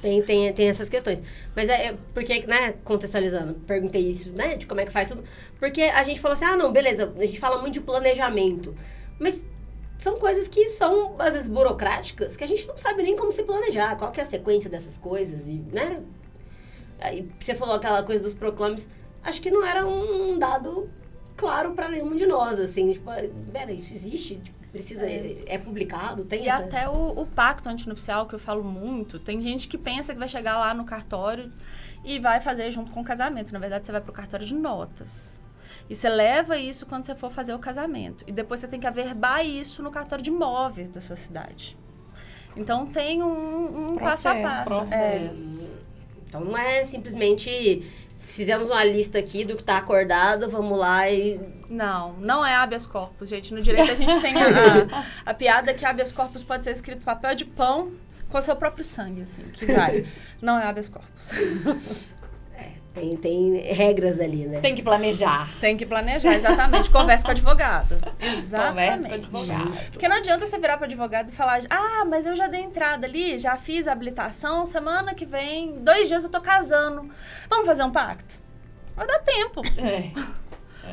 Tem essas questões. Mas porque, né, contextualizando, perguntei isso, né, de como é que faz tudo. Porque a gente falou assim, não, beleza, a gente fala muito de planejamento. Mas são coisas que são, às vezes, burocráticas, que a gente não sabe nem como se planejar, qual que é a sequência dessas coisas, e, né? Aí você falou aquela coisa dos proclames, acho que não era um dado claro para nenhum de nós, assim, tipo, pera, isso existe, tipo, precisa, é publicado, tem E até o pacto antinupcial, que eu falo muito, tem gente que pensa que vai chegar lá no cartório e vai fazer junto com o casamento. Na verdade, você vai pro cartório de notas. E você leva isso quando você for fazer o casamento. E depois você tem que averbar isso no cartório de imóveis da sua cidade. Então, tem um passo a passo. Processo. Então, não é simplesmente... Fizemos uma lista aqui do que tá acordado, vamos lá e... Não é habeas corpus, gente. No direito a gente tem a piada que habeas corpus pode ser escrito papel de pão com o seu próprio sangue, assim, que vai. Não é habeas corpus. Tem regras ali, né? Tem que planejar. Tem que planejar, exatamente. Conversa com o advogado. Conversa com o advogado. Porque não adianta você virar para o advogado e falar, mas eu já dei entrada ali, já fiz a habilitação, semana que vem, 2 dias eu tô casando. Vamos fazer um pacto? Vai dar tempo.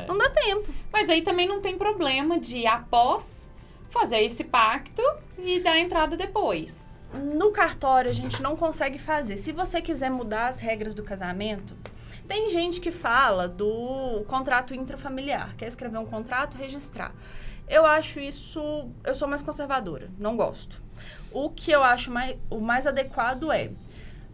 Não dá tempo. Mas aí também não tem problema de, após fazer esse pacto e dar entrada depois. No cartório, a gente não consegue fazer. Se você quiser mudar as regras do casamento, tem gente que fala do contrato intrafamiliar. Quer escrever um contrato, registrar. Eu acho isso... Eu sou mais conservadora. Não gosto. O que eu acho o mais adequado é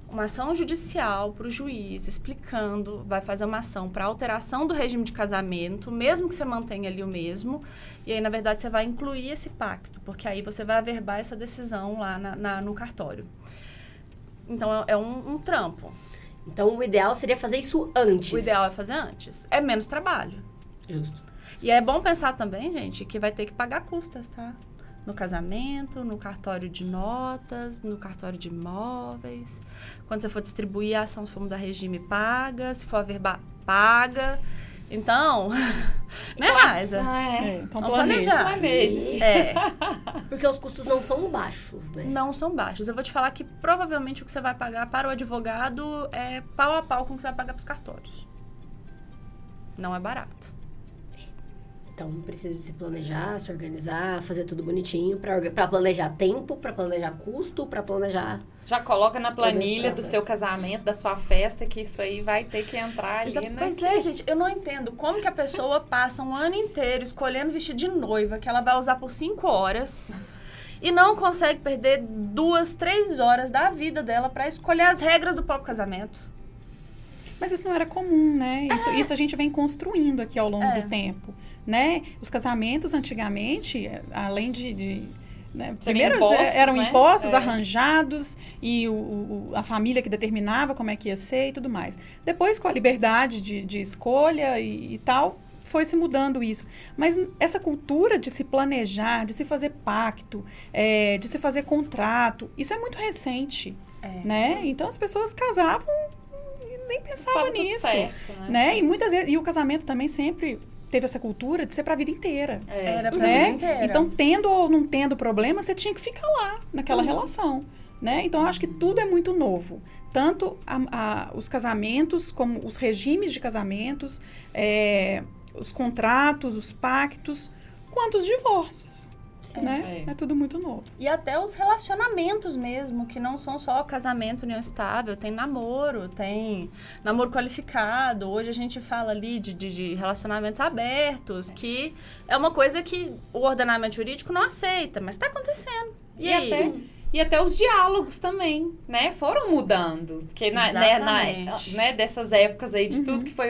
uma ação judicial para o juiz explicando, vai fazer uma ação para alteração do regime de casamento, mesmo que você mantenha ali o mesmo, e aí, na verdade, você vai incluir esse pacto, porque aí você vai averbar essa decisão lá no cartório. Então, é um trampo. Então, o ideal seria fazer isso antes. O ideal é fazer antes. É menos trabalho. Justo. E é bom pensar também, gente, que vai ter que pagar custas, tá? No casamento, no cartório de notas, no cartório de imóveis. Quando você for distribuir a ação, se for mudar regime, paga. Se for averbar, paga. Então, né, Raiza? Então planeje-se. Porque os custos não são baixos, né? Não são baixos. Eu vou te falar que provavelmente o que você vai pagar para o advogado é pau a pau com o que você vai pagar para os cartórios. Não é barato. Então, precisa se planejar, se organizar, fazer tudo bonitinho, para planejar tempo, para planejar custo, para planejar... Já coloca na planilha do seu casamento, da sua festa, que isso aí vai ter que entrar ali, né? Pois gente, eu não entendo como que a pessoa passa um ano inteiro escolhendo vestido de noiva, que ela vai usar por 5 horas, e não consegue perder 2, 3 horas da vida dela para escolher as regras do próprio casamento. Mas isso não era comum, né? Isso a gente vem construindo aqui ao longo do tempo. né? Os casamentos antigamente, além né, Seriam primeiro impostos, eram né? impostos arranjados e a família que determinava como é que ia ser e tudo mais. Depois, com a liberdade de escolha e tal, foi se mudando isso. Mas essa cultura de se planejar, de se fazer pacto, de se fazer contrato, isso é muito recente, né? Então, as pessoas casavam e nem pensavam nisso. Certo, né? E muitas vezes, e o casamento também sempre teve essa cultura de ser para a vida inteira. Era pra né? vida inteira. Então, tendo ou não tendo problema, você tinha que ficar lá, naquela relação. Né? Então, eu acho que tudo é muito novo. Tanto os casamentos, como os regimes de casamentos, os contratos, os pactos, quanto os divórcios. Né? É tudo muito novo. E até os relacionamentos mesmo, que não são só casamento, união estável, tem namoro qualificado. Hoje a gente fala ali de relacionamentos abertos, que é uma coisa que o ordenamento jurídico não aceita, mas está acontecendo. E aí? E até os diálogos também, né? Foram mudando. Porque né, dessas épocas aí, de tudo que foi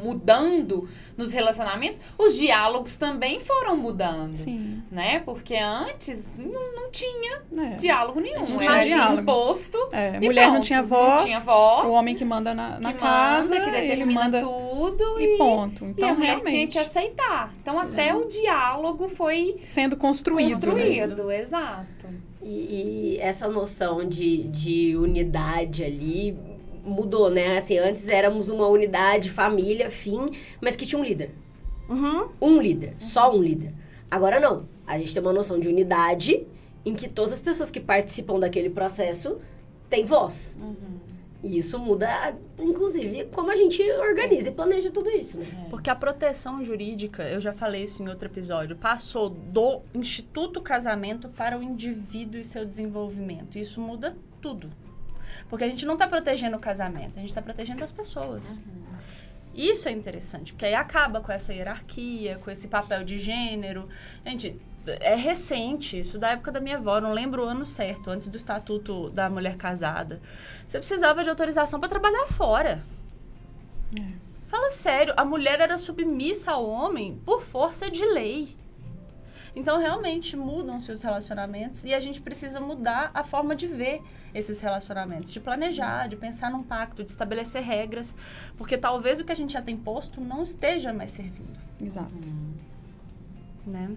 mudando nos relacionamentos, os diálogos também foram mudando. Sim. Né? Porque antes não tinha diálogo nenhum. Era diálogo. Imposto. Mulher pronto, não tinha voz. O homem que manda na casa. Que determina manda tudo. E ponto. Então, e a mulher realmente tinha que aceitar. Então, até o diálogo foi sendo construído. Né? Exato. E essa noção de unidade ali mudou, né? Assim, antes éramos uma unidade, família, fim, mas que tinha um líder. Um líder, só um líder. Agora não. A gente tem uma noção de unidade em que todas as pessoas que participam daquele processo têm voz. E isso muda, inclusive, como a gente organiza e planeja tudo isso, né? Porque a proteção jurídica, eu já falei isso em outro episódio, passou do Instituto Casamento para o indivíduo e seu desenvolvimento. Isso muda tudo. Porque a gente não está protegendo o casamento, a gente está protegendo as pessoas. Isso é interessante, porque aí acaba com essa hierarquia, com esse papel de gênero. Gente, é recente, isso da época da minha avó, não lembro o ano certo, antes do Estatuto da Mulher Casada. Você precisava de autorização para trabalhar fora. Fala sério, a mulher era submissa ao homem por força de lei. Então, realmente, mudam-se os relacionamentos e a gente precisa mudar a forma de ver esses relacionamentos, de planejar, de pensar num pacto, de estabelecer regras, porque talvez o que a gente já tem posto não esteja mais servindo. Exato. Né?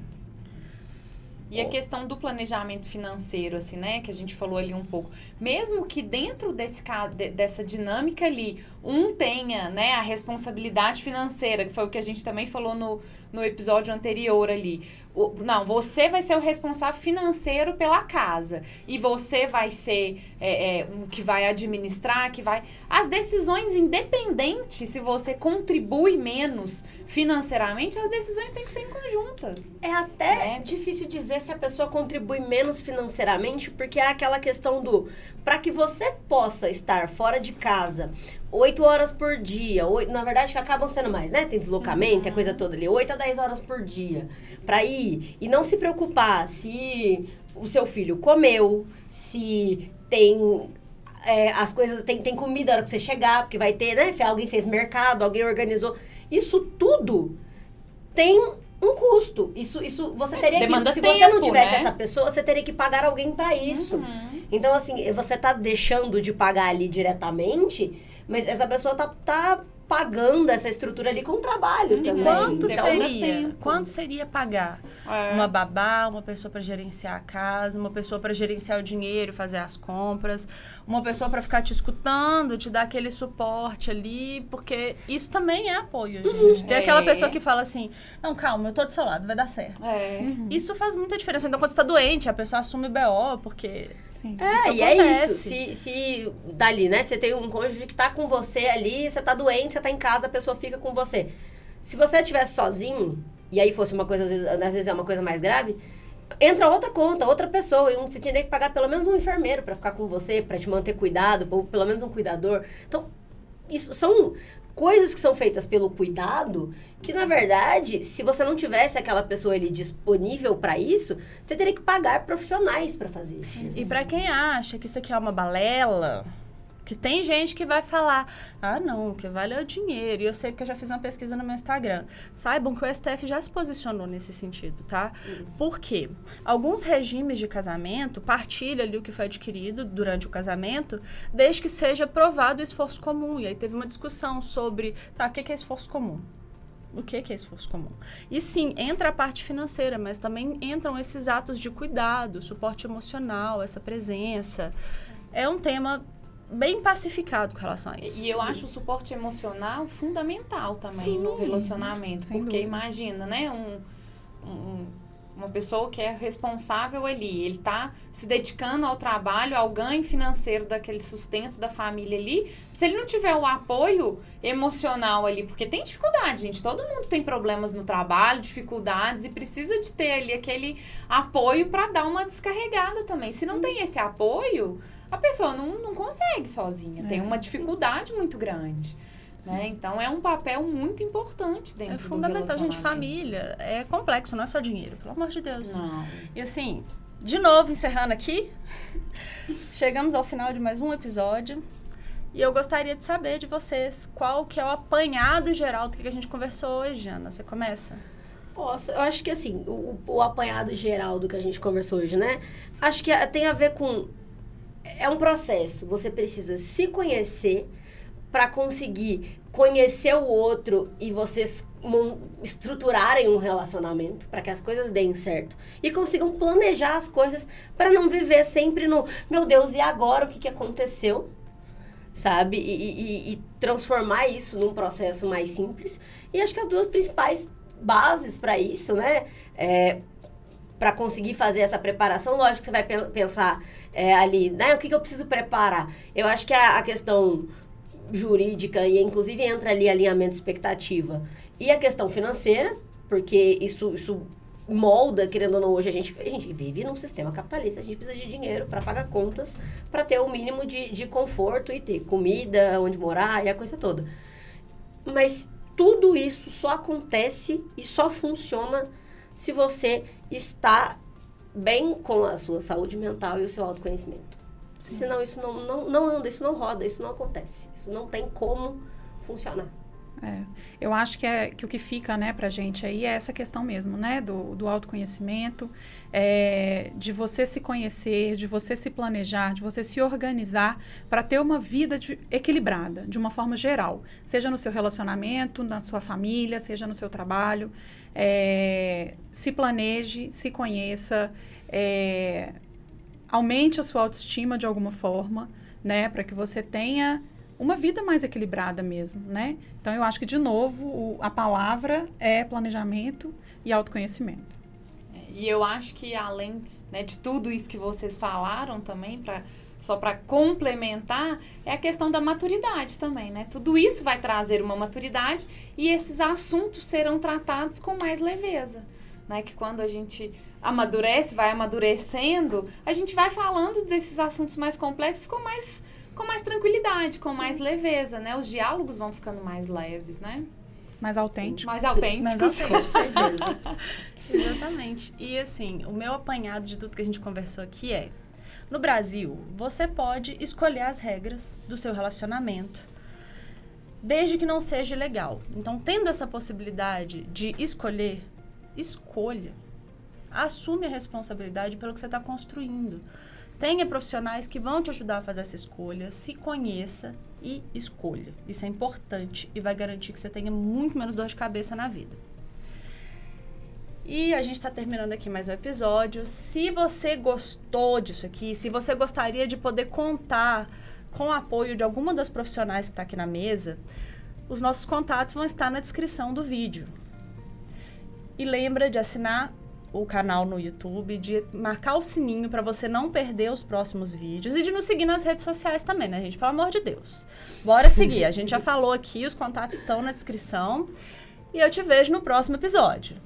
E a questão do planejamento financeiro, assim, né? Que a gente falou ali um pouco. Mesmo que dentro dessa dinâmica ali, um tenha, né, a responsabilidade financeira, que foi o que a gente também falou no episódio anterior ali. Não, você vai ser o responsável financeiro pela casa. E você vai ser o que vai administrar, As decisões independentes, se você contribui menos financeiramente, as decisões têm que ser em conjunta. É até difícil dizer se a pessoa contribui menos financeiramente, porque é aquela questão para que você possa estar fora de casa 8 horas por dia, na verdade que acabam sendo mais, né? Tem deslocamento, a coisa toda ali, 8 a 10 horas por dia, pra ir e não se preocupar se o seu filho comeu, se tem as coisas, tem comida na hora que você chegar, porque vai ter, né? Alguém fez mercado, alguém organizou, isso tudo tem um custo. Isso você teria que... Se você não tivesse essa pessoa, você teria que pagar alguém para isso. Então, assim, você tá deixando de pagar ali diretamente, mas essa pessoa tá pagando essa estrutura ali com trabalho também. Quanto seria pagar uma babá, uma pessoa para gerenciar a casa, uma pessoa para gerenciar o dinheiro, fazer as compras, uma pessoa para ficar te escutando, te dar aquele suporte ali, porque isso também é apoio, gente. Tem aquela pessoa que fala assim, não, calma, eu tô do seu lado, vai dar certo. Isso faz muita diferença. Então, quando você tá doente, a pessoa assume o BO, porque... Sim. É isso. Se dali, né, você tem um cônjuge que tá com você ali, você tá doente, você tá em casa, a pessoa fica com você. Se você estivesse sozinho, e aí fosse uma coisa, às vezes é uma coisa mais grave, entra outra conta, outra pessoa, e você teria que pagar pelo menos um enfermeiro pra ficar com você, pra te manter cuidado, ou pelo menos um cuidador. Então, isso são coisas que são feitas pelo cuidado, que na verdade, se você não tivesse aquela pessoa ali disponível para isso, você teria que pagar profissionais para fazer isso. E para quem acha que isso aqui é uma balela, Que tem gente que vai falar, não, o que vale é o dinheiro. E eu sei porque eu já fiz uma pesquisa no meu Instagram. Saibam que o STF já se posicionou nesse sentido, tá? Por quê? Alguns regimes de casamento partilham ali o que foi adquirido durante o casamento, desde que seja provado o esforço comum. E aí teve uma discussão sobre, o que é esforço comum? O que é esforço comum? E sim, entra a parte financeira, mas também entram esses atos de cuidado, suporte emocional, essa presença. É um tema bem pacificado com relação a isso. E eu acho o suporte emocional fundamental também no relacionamento. Porque dúvida. Imagina, né? Uma pessoa que é responsável ali, ele tá se dedicando ao trabalho, ao ganho financeiro daquele sustento da família ali. Se ele não tiver o apoio emocional ali, porque tem dificuldade, gente. Todo mundo tem problemas no trabalho, dificuldades, e precisa de ter ali aquele apoio para dar uma descarregada também. Se não tem esse apoio, a pessoa não consegue sozinha. Tem uma dificuldade muito grande. Né? Então, é um papel muito importante dentro do relacionamento. É fundamental, gente. Família é complexo, não é só dinheiro, pelo amor de Deus. Não. E assim, de novo, encerrando aqui, chegamos ao final de mais um episódio. E eu gostaria de saber de vocês qual que é o apanhado geral do que a gente conversou hoje, Ana. Você começa? Posso. Eu acho que, assim, o apanhado geral do que a gente conversou hoje, né? Acho que tem a ver com... É um processo. Você precisa se conhecer para conseguir conhecer o outro e vocês estruturarem um relacionamento para que as coisas deem certo e consigam planejar as coisas para não viver sempre no meu Deus, e agora o que aconteceu, sabe? E transformar isso num processo mais simples. E acho que as duas principais bases para isso, né, para conseguir fazer essa preparação, lógico que você vai pensar ali, né, o que eu preciso preparar. Eu acho que a questão jurídica, e inclusive entra ali alinhamento de expectativa, e a questão financeira, porque isso molda, querendo ou não, hoje a gente vive num sistema capitalista, a gente precisa de dinheiro para pagar contas, para ter o mínimo de conforto e ter comida, onde morar e a coisa toda. Mas tudo isso só acontece e só funciona se você está bem com a sua saúde mental e o seu autoconhecimento. Sim. Senão isso não anda, isso não roda, isso não acontece. Isso não tem como funcionar. Eu acho que o que fica, né, pra gente aí é essa questão mesmo, né, do autoconhecimento, de você se conhecer, de você se planejar, de você se organizar para ter uma vida equilibrada, de uma forma geral. Seja no seu relacionamento, na sua família, seja no seu trabalho. Se planeje, se conheça, aumente a sua autoestima de alguma forma, né, para que você tenha uma vida mais equilibrada mesmo, né? Então, eu acho que, de novo, a palavra é planejamento e autoconhecimento. E eu acho que, além, né, de tudo isso que vocês falaram também, só para complementar, é a questão da maturidade também, né? Tudo isso vai trazer uma maturidade e esses assuntos serão tratados com mais leveza, né? Que quando a gente amadurece, vai amadurecendo, a gente vai falando desses assuntos mais complexos com mais tranquilidade, com mais leveza, né? Os diálogos vão ficando mais leves, né? Mais autênticos. Mais autênticos. Exatamente. E assim, o meu apanhado de tudo que a gente conversou aqui é: no Brasil, você pode escolher as regras do seu relacionamento, desde que não seja ilegal. Então, tendo essa possibilidade de escolher, escolha. Assume a responsabilidade pelo que você está construindo. Tenha profissionais que vão te ajudar a fazer essa escolha, se conheça e escolha. Isso é importante e vai garantir que você tenha muito menos dor de cabeça na vida. E a gente está terminando aqui mais um episódio. Se você gostou disso aqui, se você gostaria de poder contar com o apoio de alguma das profissionais que está aqui na mesa, os nossos contatos vão estar na descrição do vídeo. E lembra de assinar o canal no YouTube, de marcar o sininho para você não perder os próximos vídeos e de nos seguir nas redes sociais também, né, gente? Pelo amor de Deus. Bora seguir. A gente já falou aqui, os contatos estão na descrição. E eu te vejo no próximo episódio.